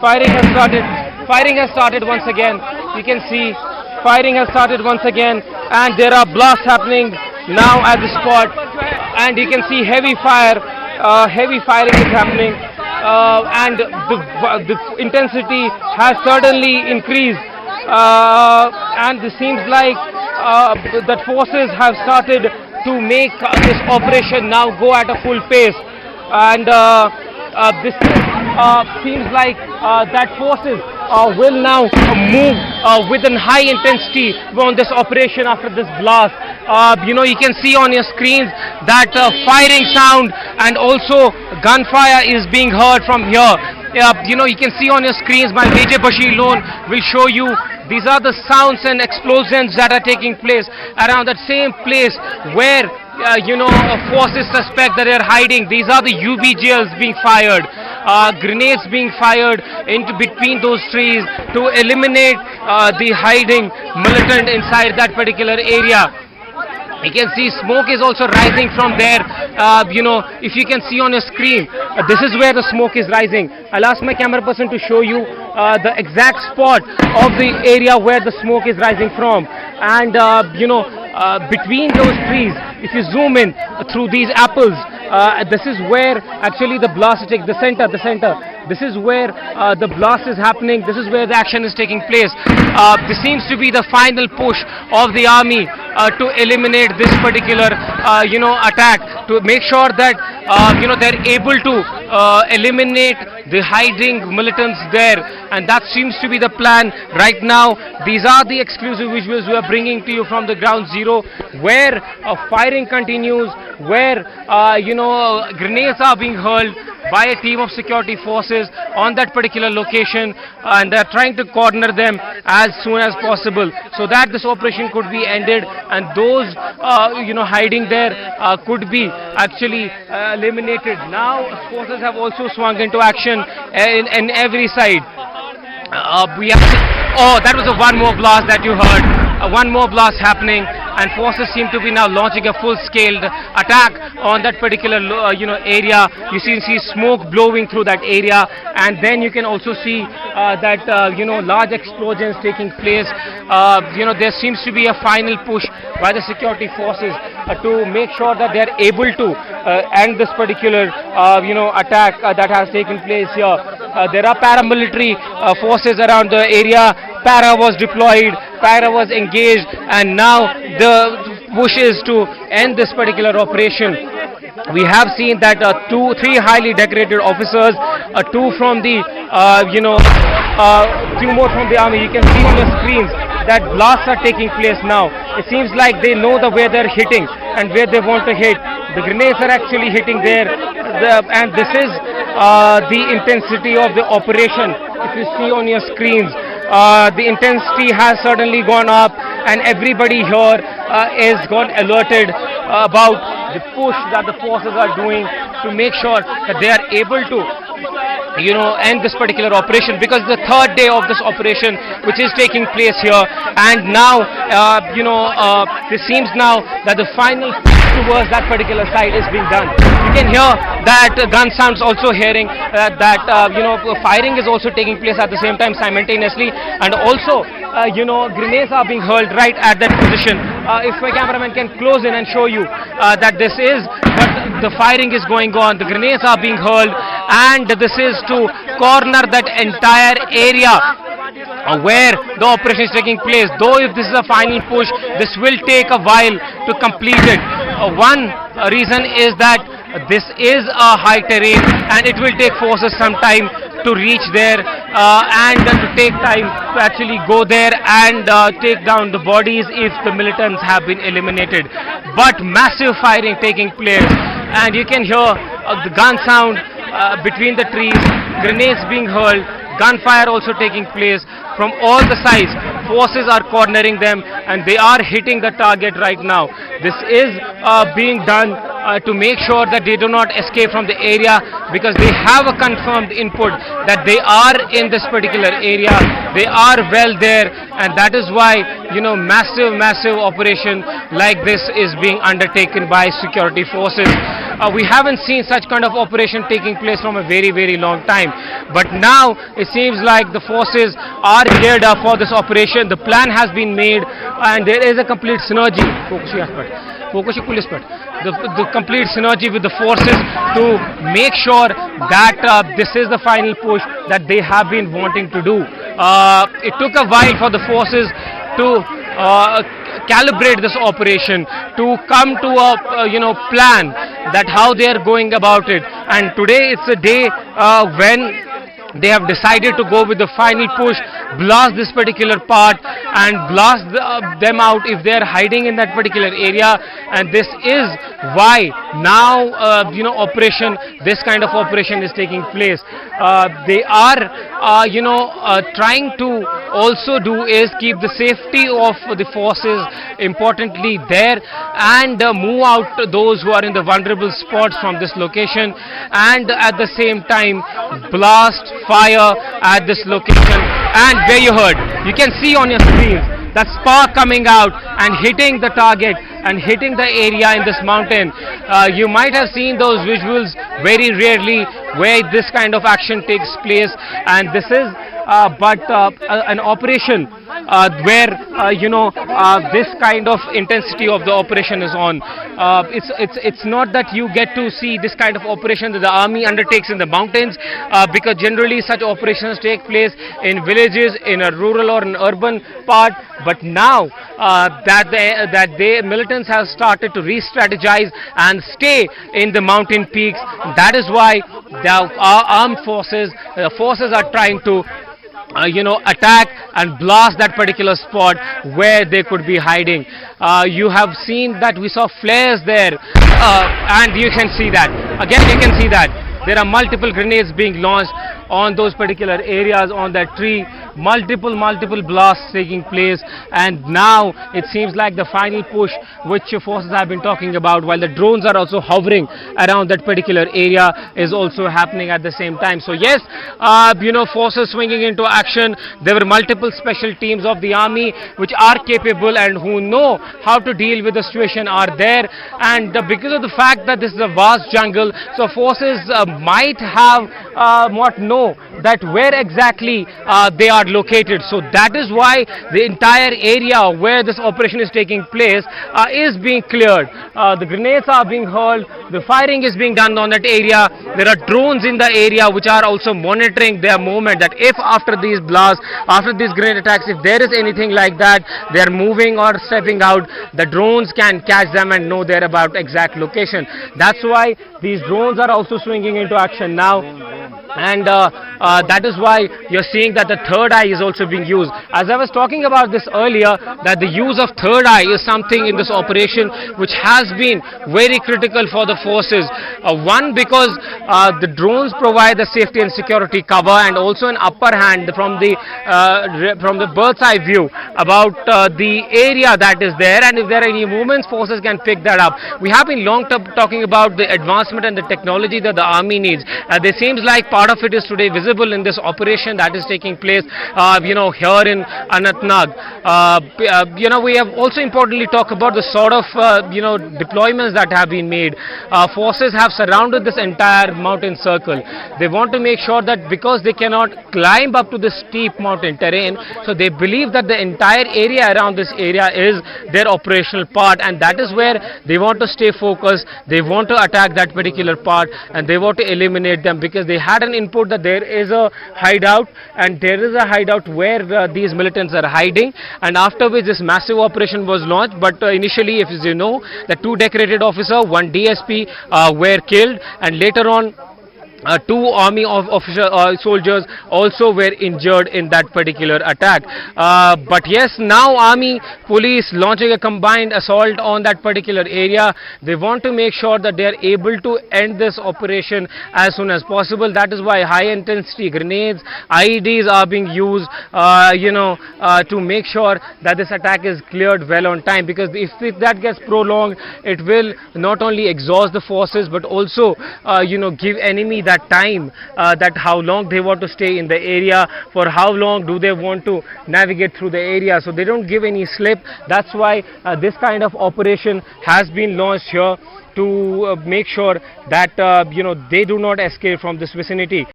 Firing has started. Firing has started once again. You can see firing has started once again, and there are blasts happening now at the spot. And you can see heavy fire. Heavy firing is happening, and the intensity has certainly increased. And it seems like that forces have started to make this operation now go at a full pace, and this seems like that forces will now move with a high intensity on this operation after this blast. You can see on your screens that firing sound and also gunfire is being heard from here. You can see on your screens, my Major Bashir Loan will show you. These are the sounds and explosions that are taking place around that same place where forces suspect that they are hiding. These are the UBGLs being fired, grenades being fired into between those trees to eliminate the hiding militant inside that particular area. You can see smoke is also rising from there. If you can see on your screen, this is where the smoke is rising. I'll ask my camera person to show you the exact spot of the area where the smoke is rising from. And between those trees, if you zoom in through these apples, this is where actually the blast is taking, the center. This is where the blast is happening. This is where the action is taking place. This seems to be the final push of the army to eliminate this particular, attack, to make sure that, they're able to eliminate the hiding militants there. And that seems to be the plan right now. These are the exclusive visuals we are bringing to you from the ground zero, where firing continues, where, grenades are being hurled by a team of security forces on that particular location, and they're trying to corner them as soon as possible so that this operation could be ended, and those hiding there could be actually eliminated. Now forces have also swung into action in every side. That was one more blast that you heard. One more blast happening, and forces seem to be now launching a full-scale attack on that particular area. You see smoke blowing through that area, and then you can also see that large explosions taking place. There seems to be a final push by the security forces to make sure that they are able to end this particular attack that has taken place here. There are paramilitary forces around the area. Para was deployed, Para was engaged, and now the push is to end this particular operation. We have seen that three highly decorated officers, two from the, two more from the army. You can see on the screens that blasts are taking place now. It seems like they know where they're hitting and where they want to hit. The grenades are actually hitting there, and this is the intensity of the operation. If you see on your screens, the intensity has certainly gone up, and everybody here is gone alerted about the push that the forces are doing to make sure that they are able to end this particular operation, because the third day of this operation which is taking place here, and now this seems now that the final push towards that particular side is being done. You can hear that gun sounds also hearing that firing is also taking place at the same time simultaneously, and also grenades are being hurled right at that position. If my cameraman can close in and show you that this is what the firing is going on. The grenades are being hurled, and this is to corner that entire area where the operation is taking place. Though if this is a final push, this will take a while to complete it. One reason is that this is a high terrain, and it will take forces some time to reach there and to take time to actually go there and take down the bodies if the militants have been eliminated. But massive firing taking place, and you can hear the gun sound between the trees, grenades being hurled, gunfire also taking place from all the sides. Forces are cornering them, and they are hitting the target right now. This is being done to make sure that they do not escape from the area, because they have a confirmed input that they are in this particular area, they are well there, and that is why massive operation like this is being undertaken by security forces. We haven't seen such kind of operation taking place from a very long time, but now it seems like the forces are geared up for this operation. The plan has been made and there is a complete synergy. The complete synergy with the forces to make sure that this is the final push that they have been wanting to do. It took a while for the forces to calibrate this operation, to come to a plan that how they are going about it, and today it's a day when they have decided to go with the final push, blast this particular part and blast them out if they are hiding in that particular area. And this is why now this kind of operation is taking place. They are trying to also do is keep the safety of the forces importantly there, and move out those who are in the vulnerable spots from this location, and at the same time blast fire at this location. And where you can see on your screens that spark coming out and hitting the target and hitting the area in this mountain. You might have seen those visuals very rarely where this kind of action takes place, and this is an operation where this kind of intensity of the operation is on. It's not that you get to see this kind of operation that the army undertakes in the mountains, because generally such operations take place in villages, in a rural or an urban part. But now that the militants have started to re-strategize and stay in the mountain peaks, that is why our armed forces are trying to attack and blast that particular spot where they could be hiding. You have seen that we saw flares there, and you can see that again. You can see that there are multiple grenades being launched on those particular areas, on that tree. Multiple blasts taking place, and now it seems like the final push which forces have been talking about, while the drones are also hovering around that particular area, is also happening at the same time. So yes, forces swinging into action. There were multiple special teams of the army which are capable and who know how to deal with the situation are there, and because of the fact that this is a vast jungle, so forces might have not know that where exactly they are located. So that is why the entire area where this operation is taking place is being cleared. The grenades are being hurled, the firing is being done on that area. There are drones in the area which are also monitoring their movement, that if after these blasts, after these grenade attacks, if there is anything like that, they are moving or stepping out, the drones can catch them and know their about exact location. That's why these drones are also swinging into action now. And that is why you're seeing that the third eye is also being used. As I was talking about this earlier, that the use of third eye is something in this operation which has been very critical for the forces. One, because the drones provide the safety and security cover, and also an upper hand from the bird's eye view about the area that is there, and if there are any movements, forces can pick that up. We have been long talking about the advancement and the technology that the army needs. There seems like part of it is today visible in this operation that is taking place here in Anantnag. We have also importantly talked about the sort of deployments that have been made. Forces have surrounded this entire mountain circle. They want to make sure that because they cannot climb up to the steep mountain terrain, so they believe that the entire area around this area is their operational part, and that is where they want to stay focused. They want to attack that particular part, and they want to eliminate them, because they had an input that there is a hideout, and there is a hideout where these militants are hiding, and after which this massive operation was launched. But initially, if you know, the 2 decorated officers, 1 DSP were killed, and later on two army of officer soldiers also were injured in that particular attack. But yes, now army police launching a combined assault on that particular area. They want to make sure that they are able to end this operation as soon as possible. That is why high intensity grenades, IEDs are being used, to make sure that this attack is cleared well on time, because if that gets prolonged, it will not only exhaust the forces but also give enemy that time, that how long they want to stay in the area, for how long do they want to navigate through the area, so they don't give any slip. That's why this kind of operation has been launched here to make sure that they do not escape from this vicinity.